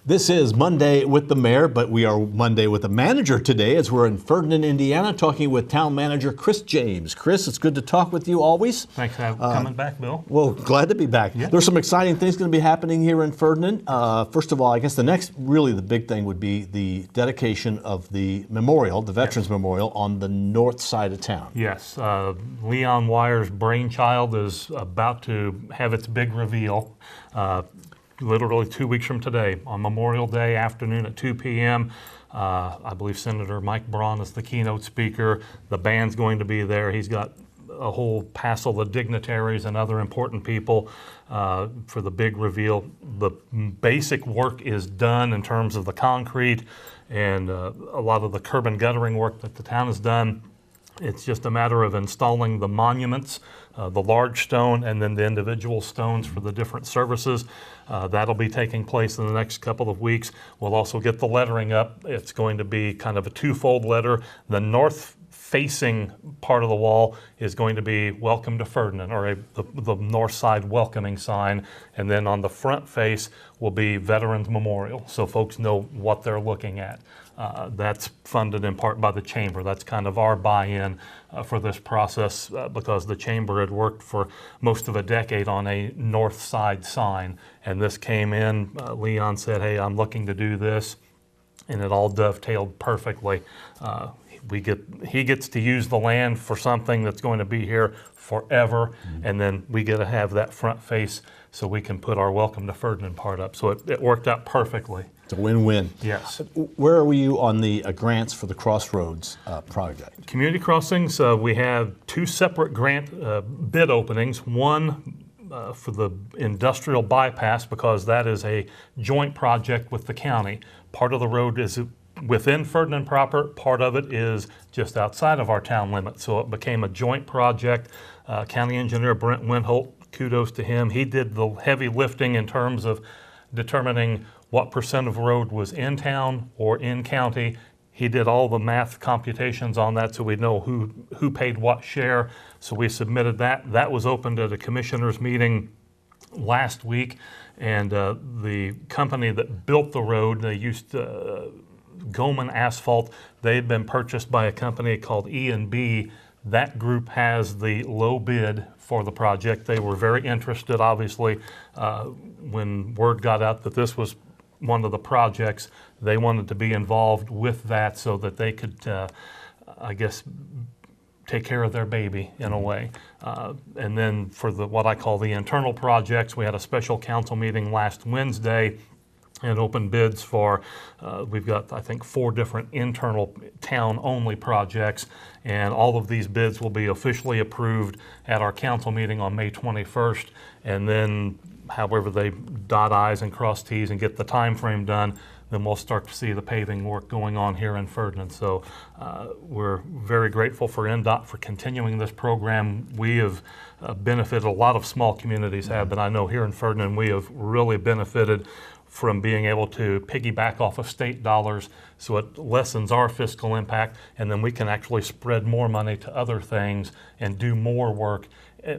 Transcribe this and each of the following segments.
This is Monday with the Mayor, but we are Monday with the Manager today as we're in Ferdinand, Indiana, talking with Town Manager Chris James. Chris, it's good to talk with you always. Thanks for coming back, Bill. Well, glad to be back. Yeah. There's some exciting things going to be happening here in Ferdinand. First of all, I guess the big thing would be the dedication of the memorial, the Veterans Memorial, on the north side of town. Yes, Leon Wyer's brainchild is about to have its big reveal. Literally 2 weeks from today, on Memorial Day afternoon at 2 p.m. I believe Senator Mike Braun is the keynote speaker. The band's going to be there. He's got a whole passel of dignitaries and other important people for the big reveal. The basic work is done in terms of the concrete and a lot of the curb and guttering work that the town has done. It's just a matter of installing the monuments, the large stone, and then the individual stones for the different services. That'll be taking place in the next couple of weeks. We'll also get the lettering up. It's going to be kind of a twofold letter. The north-facing part of the wall is going to be Welcome to Ferdinand, or the north side welcoming sign. And then on the front face will be Veterans Memorial, so folks know what they're looking at. That's funded in part by the Chamber. That's kind of our buy-in for this process because the Chamber had worked for most of a decade on a north side sign. And this came in, Leon said, hey, I'm looking to do this. And it all dovetailed perfectly. He gets to use the land for something that's going to be here forever. And then we get to have that front face so we can put our Welcome to Ferdinand part up. So it worked out perfectly. It's a win-win. Yes. Where are you on the grants for the Crossroads project? Community crossings, we have two separate grant bid openings. One for the industrial bypass, because that is a joint project with the county. Part of the road is within Ferdinand proper, part of it is just outside of our town limits. So it became a joint project. County Engineer Brent Windholt, kudos to him. He did the heavy lifting in terms of determining what percent of road was in town or in county. He did all the math computations on that so we know who paid what share. So we submitted that. That was opened at a commissioners meeting last week. And the company that built the road, they used Goman Asphalt. They've been purchased by a company called E&B. That group has the low bid for the project. They were very interested, obviously, when word got out that this was one of the projects. They wanted to be involved with that so that they could, I guess, take care of their baby in a way. And then for what I call the internal projects, we had a special council meeting last Wednesday and open bids for, we've got, I think, 4 different internal town-only projects, and all of these bids will be officially approved at our council meeting on May 21st, and then however they dot I's and cross T's and get the time frame done, then we'll start to see the paving work going on here in Ferdinand. So we're very grateful for NDOT for continuing this program. We have benefited, a lot of small communities have, but I know here in Ferdinand we have really benefited from being able to piggyback off of state dollars, so it lessens our fiscal impact, and then we can actually spread more money to other things and do more work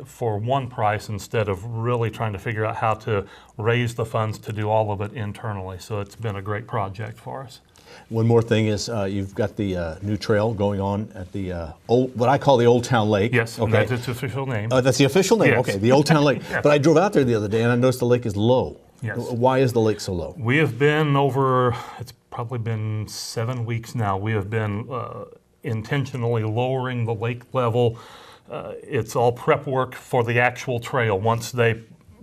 for one price instead of really trying to figure out how to raise the funds to do all of it internally. So it's been a great project for us. One more thing is you've got the new trail going on at the what I call the Old Town Lake. Yes, okay. That's its official name. That's the official name? Yes. Okay, the Old Town Lake. Yes. But I drove out there the other day and I noticed the lake is low. Yes. Why is the lake so low? We have been it's probably been 7 weeks now, we have been intentionally lowering the lake level. It's all prep work for the actual trail. Once they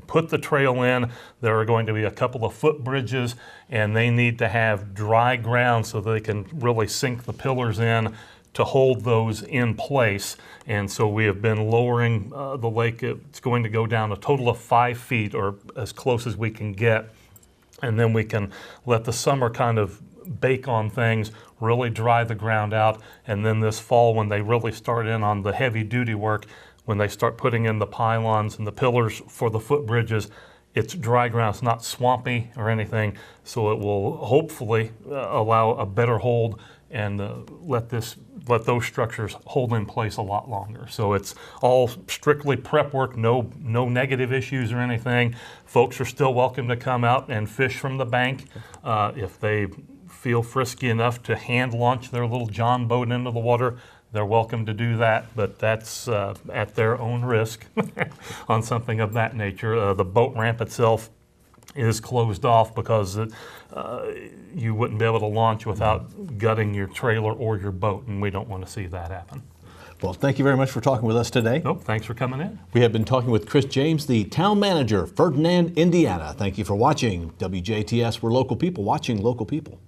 put the trail in, there are going to be a couple of footbridges, and they need to have dry ground so they can really sink the pillars in to hold those in place. And so we have been lowering the lake. It's going to go down a total of 5 feet, or as close as we can get. And then we can let the summer kind of bake on things, really dry the ground out. And then this fall, when they really start in on the heavy duty work, when they start putting in the pylons and the pillars for the footbridges, It's dry ground, it's not swampy or anything, so it will hopefully allow a better hold and let those structures hold in place a lot longer. So it's all strictly prep work, no negative issues or anything. Folks are still welcome to come out and fish from the bank. If they feel frisky enough to hand launch their little John boat into the water, they're welcome to do that, but that's at their own risk on something of that nature. The boat ramp itself is closed off because you wouldn't be able to launch without gutting your trailer or your boat, and we don't want to see that happen. Well, thank you very much for talking with us today. Nope, thanks for coming in. We have been talking with Chris James, the town manager, Ferdinand, Indiana. Thank you for watching WJTS. We're local people watching local people.